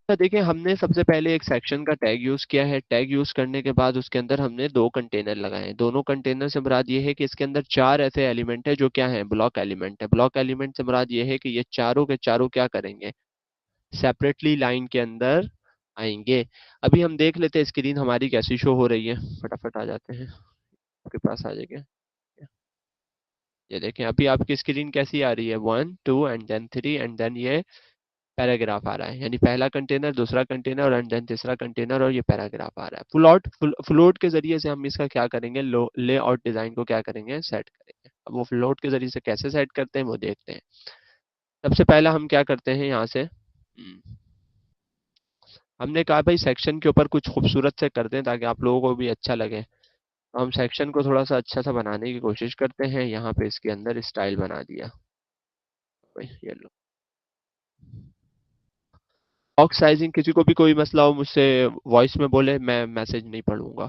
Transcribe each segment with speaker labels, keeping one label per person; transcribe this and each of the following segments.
Speaker 1: तो देखिए हमने सबसे पहले एक सेक्शन का टैग यूज किया है। टैग यूज करने के बाद उसके अंदर हमने दो कंटेनर लगाए हैं। दोनों कंटेनर से मुराद ये है कि इसके अंदर चार ऐसे एलिमेंट है जो क्या है, ब्लॉक एलिमेंट है। ब्लॉक एलिमेंट से मुराद ये है कि ये चारों के चारों क्या करेंगे, सेपरेटली लाइन के अंदर आएंगे। अभी हम देख लेते हैं स्क्रीन हमारी कैसी शो हो रही है। फटाफट आ जाते हैं, आपके पास आ जाएगा। ये देखें अभी आपकी स्क्रीन कैसी आ रही है, 1 2 एंड देन 3 एंड देन ये पैराग्राफ आ रहा है, यानी पहला कंटेनर, दूसरा कंटेनर और देन तीसरा कंटेनर, और ये पैराग्राफ आ रहा है। फ्लोट के जरिए से हम इसका क्या करेंगे, लेआउट डिजाइन को क्या करेंगे, सेट करेंगे। अब वो फ्लोट के जरिए से कैसे सेट करते हैं वो देखते हैं। सबसे पहला हम क्या करते हैं यहाँ से, हमने कहा भाई सेक्शन के ऊपर कुछ खूबसूरत से कर दें ताकि आप लोगों को भी अच्छा लगे। तो हम सेक्शन को थोड़ा सा अच्छा सा बनाने की कोशिश करते हैं। यहाँ पे इसके अंदर स्टाइल बना दिया भाई, ये लो। बॉक्स साइजिंग, किसी को भी कोई मसला हो मुझसे वॉइस में बोले, मैं मैसेज नहीं पढ़ूंगा।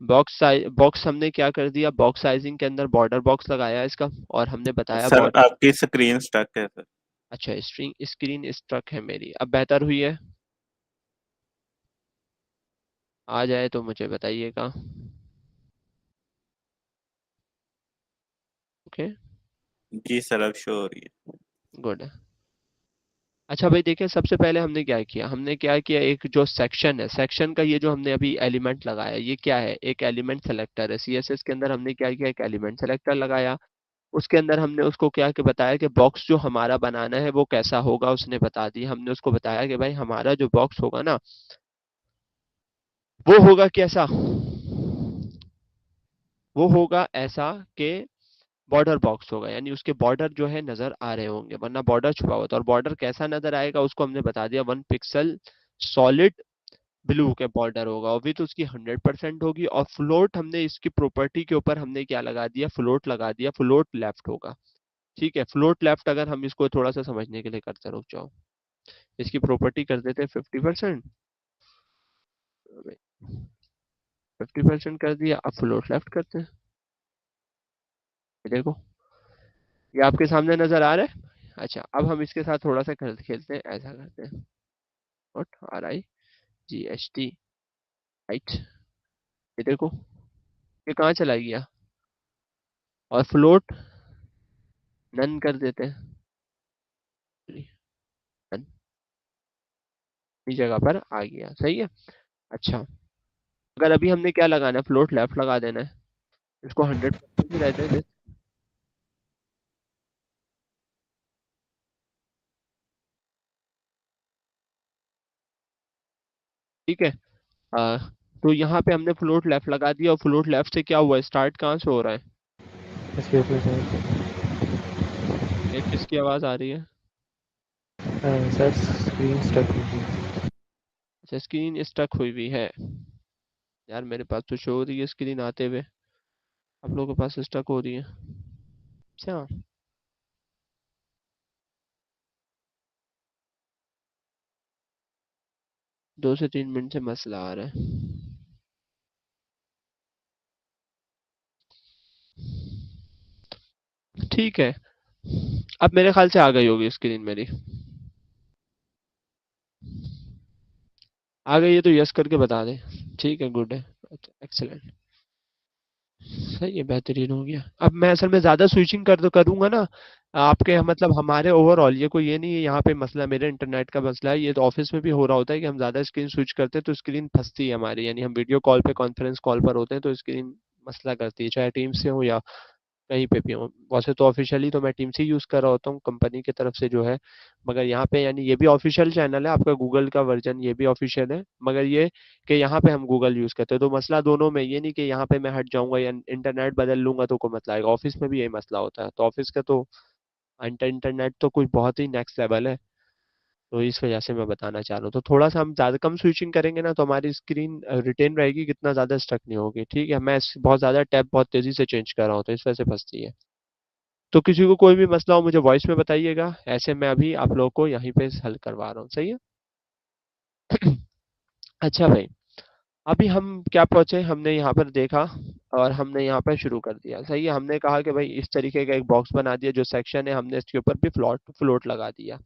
Speaker 1: बॉक्स हमने क्या कर दिया, बॉक्स साइजिंग के अंदर बॉर्डर बॉक्स लगाया इसका, और हमने बताया
Speaker 2: सर
Speaker 1: बॉर्डर।
Speaker 2: आपकी स्क्रीन स्टक है सर।
Speaker 1: अच्छा, स्क्रीन स्ट्रक है मेरी, अब बेहतर हुई है? आ जाए तो मुझे बताइएगा। ओके,
Speaker 2: जी सर अब शो हो रही है।
Speaker 1: गुड। अच्छा भाई देखिए, सबसे पहले हमने क्या किया, एक जो सेक्शन है, सेक्शन का ये जो हमने अभी एलिमेंट लगाया, ये क्या है, एक एलिमेंट सेलेक्टर है। सीएसएस के अंदर हमने क्या किया, एक एलिमेंट सेलेक्टर लगाया। उसके अंदर हमने उसको क्या कि बताया कि बॉक्स जो हमारा बनाना है वो कैसा होगा, उसने बता दी। हमने उसको बताया कि भाई हमारा जो बॉक्स होगा ना, वो होगा कैसा, वो होगा ऐसा कि बॉर्डर बॉक्स होगा, यानी उसके बॉर्डर जो है नजर आ रहे होंगे, वरना बॉर्डर छुपा हुआ था। और बॉर्डर कैसा नजर आएगा उसको हमने बता दिया, 1 पिक्सल सॉलिड ब्लू के बॉर्डर होगा, और विथ उसकी 100% होगी। और फ्लोट हमने इसकी प्रॉपर्टी के ऊपर हमने क्या लगा दिया, फ्लोट लगा दिया, फ्लोट लेफ्ट होगा। ठीक है, फ्लोट लेफ्ट अगर हम इसको थोड़ा सा समझने के लिए करते, रुक जाओ, इसकी प्रॉपर्टी कर देते हैं 50%। 50% कर दिया, अब फ्लोट लेफ्ट करते हैं। ये देखो, ये आपके सामने नजर आ रहा है। अच्छा, अब हम इसके साथ थोड़ा सा खेलते हैं, ऐसा करते हैं, नोट RIGHT, राइट। ये देखो, ये कहाँ चला गया, और फ्लोट नन कर देते हैं, नन इस जगह पर आ गया, सही है। अच्छा, अगर अभी हमने क्या लगाना है, फ्लोट लेफ्ट लगा देना है, इसको 100% ही रहते हैं। ठीक है, आ, तो यहाँ पे हमने फ्लोट लेफ्ट लगा दिया, और फ्लोट लेफ्ट से क्या हुआ, स्टार्ट कहाँ से हो रहा है,
Speaker 3: एस्केप में सर।
Speaker 1: ये किसकी आवाज आ रही है?
Speaker 3: सर स्क्रीन स्टक हो गई।
Speaker 1: अच्छा, स्क्रीन स्टक हुई हुई है। यार मेरे पास तो शो हो रही है स्क्रीन आते हुए, आप लोगों के पास स्टक हो रही है। अच्छा, 2 से 3 मिनट से मसला आ रहा है। ठीक है, अब मेरे ख्याल से आ गई होगी स्क्रीन मेरी, आ गई है तो यस करके बता दे। ठीक है, गुड है, अच्छा एक्सेलेंट, सही है, बेहतरीन हो गया। अब मैं असल में ज्यादा स्विचिंग कर करूंगा ना आपके, मतलब हमारे ओवरऑल, ये कोई ये नहीं है यहाँ पे मसला मेरे इंटरनेट का मसला है, ये तो ऑफिस में भी हो रहा होता है कि हम ज्यादा स्क्रीन स्विच करते हैं तो स्क्रीन फंसती है हमारी, यानी हम वीडियो कॉल पे, कॉन्फ्रेंस कॉल पर होते हैं तो स्क्रीन मसला करती है, चाहे टीम से हो या कहीं पे भी हो। वैसे तो ऑफिशियली तो मैं टीम से यूज कर रहा होता हूँ कंपनी की तरफ से जो है, मगर यहाँ पे यानी ये भी ऑफिशियल चैनल है आपका, गूगल का वर्जन ये भी ऑफिशियल है, मगर ये कि यहाँ पे हम गूगल यूज करते हैं, तो मसला दोनों में, ये नहीं कि यहाँ पे मैं हट जाऊंगा या इंटरनेट बदल लूंगा तो कोई मसला आएगा। ऑफिस में भी यही मसला होता है, तो ऑफिस का तो इंटरनेट तो कुछ बहुत ही नेक्स्ट लेवल है। तो इस वजह से मैं बताना चाह रहा हूँ, तो थोड़ा सा हम ज्यादा कम स्विचिंग करेंगे ना तो हमारी स्क्रीन रिटेन रहेगी, कितना ज्यादा स्टक नहीं होगी। ठीक है, मैं बहुत ज्यादा टैब बहुत तेजी से चेंज कर रहा हूँ तो इस वजह से फंसती है। तो किसी को कोई भी मसला हो मुझे वॉइस में बताइएगा, ऐसे मैं अभी आप लोगों को यहीं पे हल करवा रहा हूँ, सही है। अच्छा भाई, अभी हम क्या पहुंचे, हमने यहाँ पर देखा और हमने यहाँ पर शुरू कर दिया, सही है। हमने कहा कि भाई इस तरीके का एक बॉक्स बना दिया, जो सेक्शन है हमने इसके ऊपर भी फ्लोट फ्लोट लगा दिया।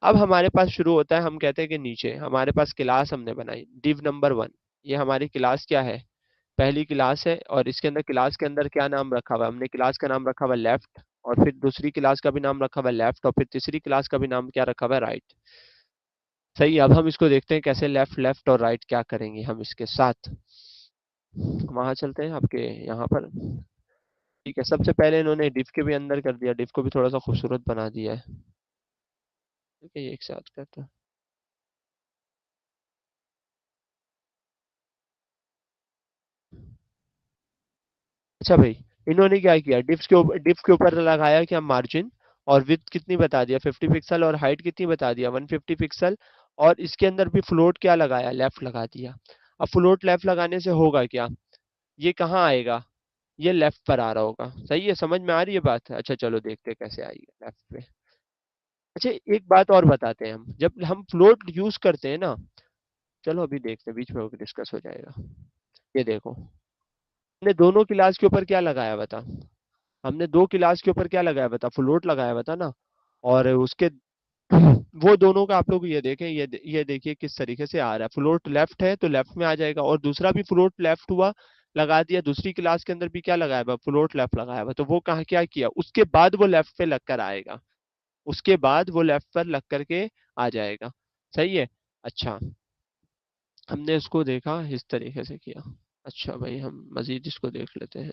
Speaker 1: अब हमारे पास शुरू होता है, हम कहते हैं कि नीचे हमारे पास क्लास हमने बनाई div नंबर 1। ये हमारी क्लास क्या है, पहली क्लास है, और इसके अंदर क्लास के अंदर क्या नाम रखा हुआ है, हमने क्लास का नाम रखा हुआ है लेफ्ट, और फिर दूसरी क्लास का भी नाम रखा हुआ है लेफ्ट, और फिर तीसरी क्लास का भी नाम क्या रखा हुआ है, राइट। सही, अब हम इसको देखते हैं कैसे लेफ्ट लेफ्ट और राइट क्या करेंगे हम इसके साथ। वहां चलते हैं आपके यहाँ पर। ठीक है, सबसे पहले इन्होंने डिफ के भी अंदर कर दिया, डिफ को भी थोड़ा सा खूबसूरत बना दिया है। ठीक है, ये एक साथ करते हैं। अच्छा भाई, इन्होंने क्या किया, डिफ के ऊपर लगाया क्या, मार्जिन, और विड्थ कितनी बता दिया 50 पिक्सल, और हाइट कितनी बता दिया 150 पिक्सल, और इसके अंदर भी फ्लोट क्या लगाया, लेफ्ट लगा दिया। अब फ्लोट लेफ्ट लगाने से होगा क्या, ये कहाँ आएगा, ये लेफ्ट पर आ रहा होगा। सही है, समझ में आ रही है बात। अच्छा चलो देखते हैं कैसे आएगी लेफ्ट पे। अच्छा, एक बात और बताते हैं, हम जब हम फ्लोट यूज करते हैं ना, चलो अभी देखते हैं, बीच में डिस्कस हो जाएगा। ये देखो, हमने दोनों क्लास के ऊपर क्या लगाया हुआ था, हमने दो क्लास के ऊपर क्या लगाया हुआ था, फ्लोट लगाया हुआ था ना। और उसके वो दोनों का आप लोग ये देखें, ये देखिए किस तरीके से आ रहा है, फ्लोट लेफ्ट है तो लेफ्ट में आ जाएगा, और दूसरा भी फ्लोट लेफ्ट हुआ, लगा दिया, दूसरी क्लास के अंदर भी क्या लगाया हुआ, फ्लोट लेफ्ट लगाया हुआ, तो वो कहा क्या किया, उसके बाद वो लेफ्ट पे लग कर आएगा, उसके बाद वो लेफ्ट पर लग करके आ जाएगा। सही है। अच्छा, हमने इसको देखा, इस तरीके से किया। अच्छा भाई, हम मजीद इसको देख लेते हैं।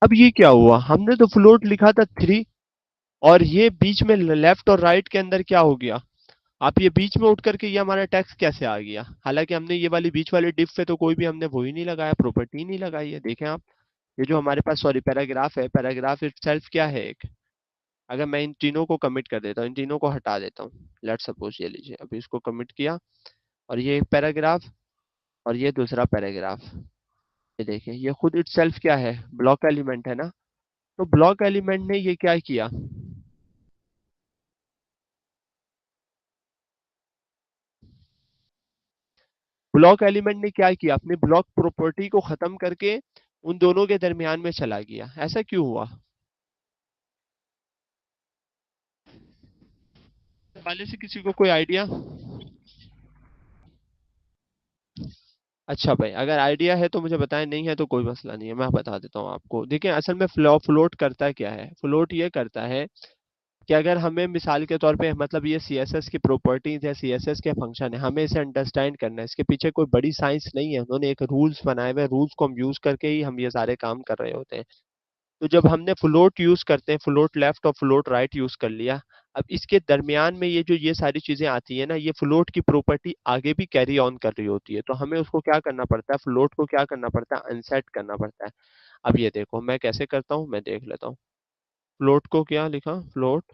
Speaker 1: अब ये क्या हुआ, हमने तो फ्लोट लिखा था 3, और ये बीच में लेफ्ट और राइट के अंदर क्या हो गया, आप ये बीच में उठ करके ये हमारा टेक्स्ट कैसे आ गया, हालांकि हमने ये वाली बीच वाली डिफ पे तो कोई भी हमने वो ही नहीं लगाया, प्रॉपर्टी नहीं लगाई है। देखें आप, ये जो हमारे पास सॉरी पैराग्राफ है, पैराग्राफ इटसेल्फ क्या है एक, अगर मैं इन तीनों को कमिट कर देता हूँ, इन तीनों को हटा देता हूँ, लेट सपोज ये लीजिए, अभी इसको कमिट किया, और ये एक पैराग्राफ, और ये दूसरा पैराग्राफ, ये देखिए ये खुद इटसेल्फ क्या है, ब्लॉक एलिमेंट है ना। तो ब्लॉक एलिमेंट ने ये क्या किया, ब्लॉक एलिमेंट ने क्या किया, अपनी ब्लॉक प्रॉपर्टी को खत्म करके उन दोनों के दरमियान में चला गया। ऐसा क्यों हुआ, वाले से किसी को कोई आइडिया। अच्छा भाई, अगर आइडिया है तो मुझे बताएं, नहीं है तो कोई मसला नहीं है, मैं बता देता हूँ आपको। देखिए असल में फ्लोट करता क्या है, फ्लोट ये करता है कि अगर हमें मिसाल के तौर पे, मतलब ये सीएसएस की प्रॉपर्टीज है, सीएसएस के फंक्शन है, हमें इसे अंडरस्टैंड करना है, इसके पीछे कोई बड़ी साइंस नहीं है, उन्होंने एक रूल्स बनाए हुए, रूल्स को हम यूज करके ही हम ये सारे काम कर रहे होते हैं। तो जब हमने फ्लोट यूज करते हैं, फ्लोट लेफ्ट और फ्लोट राइट यूज कर लिया, अब इसके दरमियान में ये जो ये सारी चीजें आती है ना, ये फ्लोट की प्रॉपर्टी आगे भी कैरी ऑन कर रही होती है, तो हमें उसको क्या करना पड़ता है, फ्लोट को क्या करना पड़ता है, अनसेट करना पड़ता है। अब ये देखो मैं कैसे करता हूँ, मैं देख लेता हूँ। फ्लोट को क्या लिखा, फ्लोट,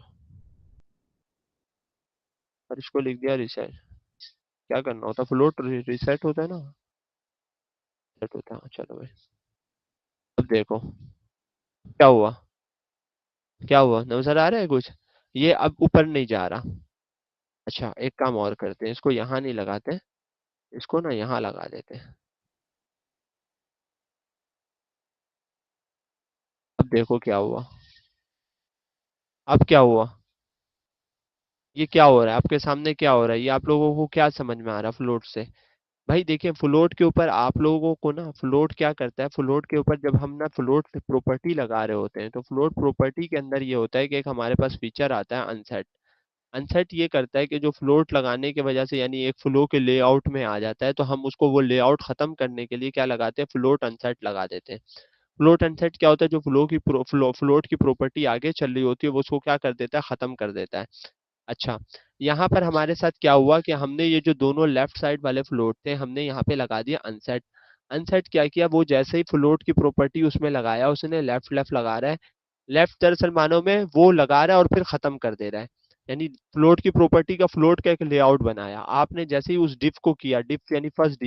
Speaker 1: और इसको लिख दिया रिसेट। क्या करना होता है, फ्लोट रिसेट होता है ना, सेट होता है। चलो भाई, अब देखो क्या हुआ, क्या हुआ, नजर आ रहा है कुछ, ये अब ऊपर नहीं जा रहा। अच्छा एक काम और करते हैं, इसको यहाँ नहीं लगाते, इसको ना यहाँ लगा देते हैं। अब देखो क्या हुआ, अब क्या हुआ, ये क्या हो रहा है आपके सामने, क्या हो रहा है, ये आप लोगों को क्या समझ में आ रहा है फ्लोट से। भाई देखिए, फ्लोट के ऊपर आप लोगों को ना, फ्लोट क्या करता है, फ्लोट के ऊपर जब हम ना फ्लोट प्रॉपर्टी लगा रहे होते हैं, तो फ्लोट प्रॉपर्टी के अंदर ये होता है कि एक हमारे पास फीचर आता है अनसेट। अनसेट ये करता है कि जो फ्लोट लगाने की वजह से, यानी एक फ्लो के लेआउट में आ जाता है, तो हम उसको वो लेआउट खत्म करने के लिए क्या लगाते हैं, फ्लोट अनसेट लगा देते हैं। फ्लोट अनसेट क्या होता है, जो फ्लोट की प्रॉपर्टी आगे चल रही होती है वो उसको क्या कर देता है, खत्म कर देता है। अच्छा, यहाँ पर हमारे साथ क्या हुआ कि हमने ये जो दोनों लेफ्ट साइड वाले फ्लोट थे हमने यहाँ पे लगा दिया अनसेट। अनसेट क्या किया, वो जैसे ही फ्लोट की प्रॉपर्टी उसमें लगाया उसने लेफ्ट लेफ्ट लगा रहा है। लेफ्ट दरअसल मानो में वो लगा रहा है और फिर खत्म कर दे रहा है। यानी फ्लोट की प्रॉपर्टी का फ्लोट का एक लेआउट बनाया आपने, जैसे ही उस डिफ को किया, डिफ यानी फर्स्ट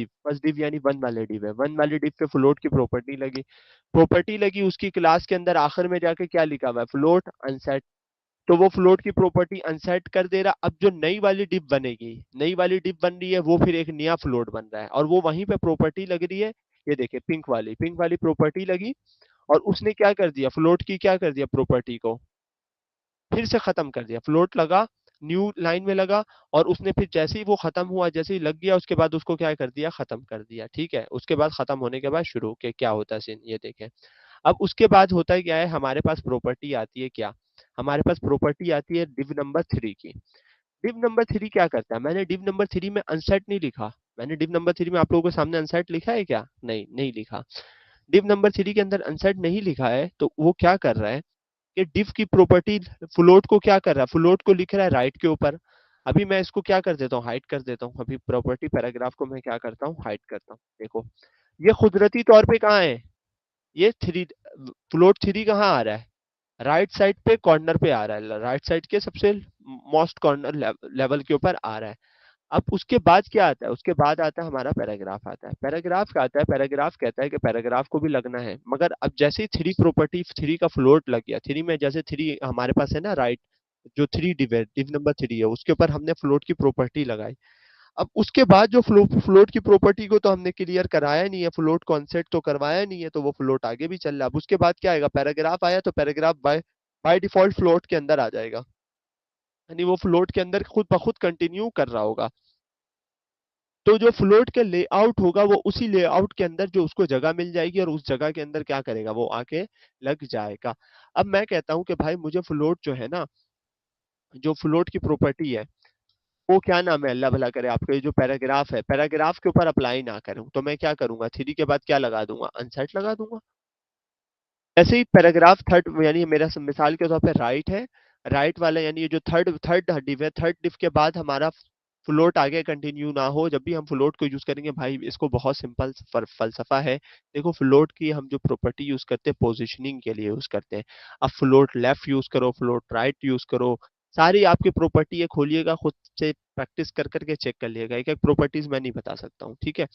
Speaker 1: डिफ यानी वन वाले डिफ है, वन वाले डिफ पे फ्लोट की प्रॉपर्टी लगी उसकी क्लास के अंदर आखिर में जाके क्या लिखा हुआ है, फ्लोट अनसेट। तो वो फ्लोट की प्रॉपर्टी अनसेट कर दे रहा। अब जो नई वाली डिप बनेगी, नई वाली डिप बन रही है वो फिर एक नया फ्लोट बन रहा है और वो वहीं पे प्रॉपर्टी लग रही है। ये देखिए पिंक वाली प्रॉपर्टी लगी और उसने क्या कर दिया, फ्लोट की क्या कर दिया, प्रॉपर्टी को फिर से खत्म कर दिया। फ्लोट लगा, न्यू लाइन में लगा और उसने फिर जैसे ही वो खत्म हुआ, जैसे ही लग गया उसके बाद उसको क्या कर दिया, खत्म कर दिया। ठीक है, उसके बाद खत्म होने के बाद शुरू के क्या होता है सीन, ये देखें। अब उसके बाद होता है क्या है, हमारे पास प्रॉपर्टी आती है क्या, हमारे पास प्रॉपर्टी आती है div नंबर 3 की। div नंबर 3 क्या करता है, मैंने div नंबर 3 में अनसेट नहीं लिखा। मैंने div नंबर 3 में आप लोगों के सामने अनसेट लिखा है क्या, नहीं नहीं लिखा। div नंबर 3 के अंदर अनसेट नहीं लिखा है तो वो क्या कर रहा है कि div की प्रॉपर्टी फ्लोट को क्या कर रहा है, फ्लोट को लिख रहा है राइट के ऊपर। अभी मैं इसको क्या कर देता हूँ, हाइड कर देता हूँ। अभी प्रॉपर्टी पैराग्राफ को मैं क्या करता हूँ, हाइड करता हूँ। देखो ये कुदरती तौर पे कहाँ है, ये थ्री, फ्लोट 3 कहाँ आ रहा है, राइट साइड पे कॉर्नर पे आ रहा है, राइट साइड के सबसे मोस्ट कॉर्नर लेवल के ऊपर आ रहा है। अब उसके बाद क्या आता है, उसके बाद आता है हमारा पैराग्राफ आता है। पैराग्राफ क्या आता है, पैराग्राफ कहता है कि पैराग्राफ को भी लगना है, मगर अब जैसे ही 3 प्रॉपर्टी 3 का फ्लोट लग गया, 3 में जैसे 3 हमारे पास है ना राइट, जो 3 डिव है, डिव नंबर 3 है उसके ऊपर हमने फ्लोट की प्रॉपर्टी लगाई। अब उसके बाद जो फ्लोट की प्रॉपर्टी को तो हमने क्लियर कराया नहीं है, फ्लोट कॉन्सेप्ट तो करवाया नहीं है, तो वो फ्लोट आगे भी चल रहा है। अब उसके बाद क्या आएगा, पैराग्राफ आया तो पैराग्राफ बाय बाय डिफॉल्ट फ्लोट के अंदर आ जाएगा, यानी वो फ्लोट के अंदर खुद ब खुद कंटिन्यू कर रहा होगा। तो जो फ्लोट का लेआउट होगा वो उसी लेआउट के अंदर जो उसको जगह मिल जाएगी और उस जगह के अंदर क्या करेगा, वो आके लग जाएगा। अब मैं कहता हूं कि भाई मुझे फ्लोट जो है ना, जो फ्लोट की प्रॉपर्टी है वो क्या नाम है, अल्लाह भला करे आपका ये जो पैराग्राफ है, पैराग्राफ के ऊपर अप्लाई ना करूं तो मैं क्या करूंगा, 3 के बाद क्या लगा दूंगा, अनसेट लगा दूंगा। ऐसे ही पैराग्राफ थर्ड यानी मेरा मिसाल के तौर पे राइट है, राइट वाला यानी ये जो थर्ड थर्ड डिव है, थर्ड डिव के बाद हमारा फ्लोट आगे कंटिन्यू ना हो। जब भी हम फ्लोट को यूज करेंगे भाई, इसको बहुत सिंपल फलसफा है। देखो फ्लोट की हम जो प्रॉपर्टी यूज करते हैं पोजिशनिंग के लिए यूज करते हैं। अब फ्लोट लेफ्ट यूज करो, फ्लोट राइट यूज करो, सारी आपकी प्रॉपर्टी है, खोलिएगा खुद से प्रैक्टिस कर करके चेक कर लिएगा। एक एक प्रॉपर्टीज मैं नहीं बता सकता हूँ, ठीक है।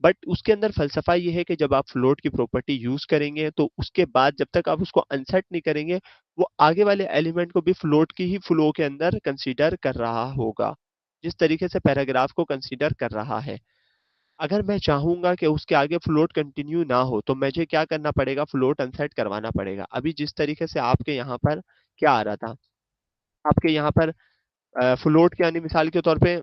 Speaker 1: बट उसके अंदर फलसफा ये है कि जब आप फ्लोट की प्रॉपर्टी यूज करेंगे तो उसके बाद जब तक आप उसको अनसेट नहीं करेंगे, वो आगे वाले एलिमेंट को भी फ्लोट की ही फ्लो के अंदर कंसीडर कर रहा होगा, जिस तरीके से पैराग्राफ को कंसीडर कर रहा है। अगर मैं चाहूंगा कि उसके आगे फ्लोट कंटिन्यू ना हो तो मुझे क्या करना पड़ेगा, फ्लोट अनसेट करवाना पड़ेगा। अभी जिस तरीके से आपके यहाँ पर क्या आ रहा था, आपके यहाँ पर फ्लोट के यानी मिसाल के तौर पे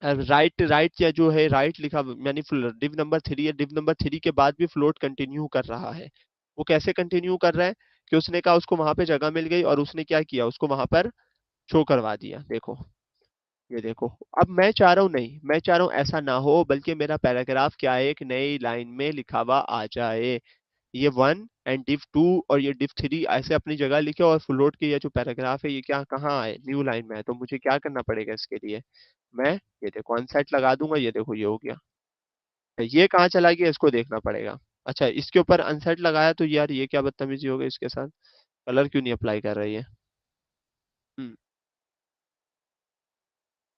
Speaker 1: राइट राइट या जो है राइट लिखा, यानी डिव नंबर 3 है, डिव नंबर 3 के बाद भी फ्लोट कंटिन्यू कर रहा है। वो कैसे कंटिन्यू कर रहा है कि उसने कहा उसको वहां पे जगह मिल गई और उसने क्या किया, उसको वहां पर शो करवा दिया। देखो ये देखो, अब मैं चाह रहा हूँ नहीं, मैं चाह रहा हूँ ऐसा ना हो, बल्कि मेरा पैराग्राफ क्या है, एक नई लाइन में लिखा हुआ आ जाए, ये 1 एंड div 2 और ये div 3 ऐसे अपनी जगह लिखे और फ्लोट के ये जो पैराग्राफ है ये क्या कहाँ है, न्यू लाइन में है। तो मुझे क्या करना पड़ेगा इसके लिए, मैं ये देखो अनसेट लगा दूंगा, ये देखो ये हो गया। ये कहाँ चला गया इसको देखना पड़ेगा। अच्छा इसके ऊपर अनसेट लगाया तो यार ये क्या बदतमीजी हो गई इसके साथ, कलर क्यों नहीं अप्लाई कर रही है। हम्म,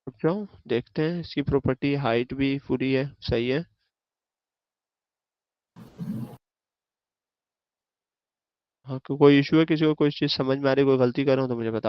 Speaker 1: रुक जाओ देखते हैं, इसकी प्रॉपर्टी हाइट भी पूरी है, सही है। हाँ कोई इशू है, किसी को कोई चीज समझ में आ रही है, कोई गलती कर रहा हूँ तो मुझे बता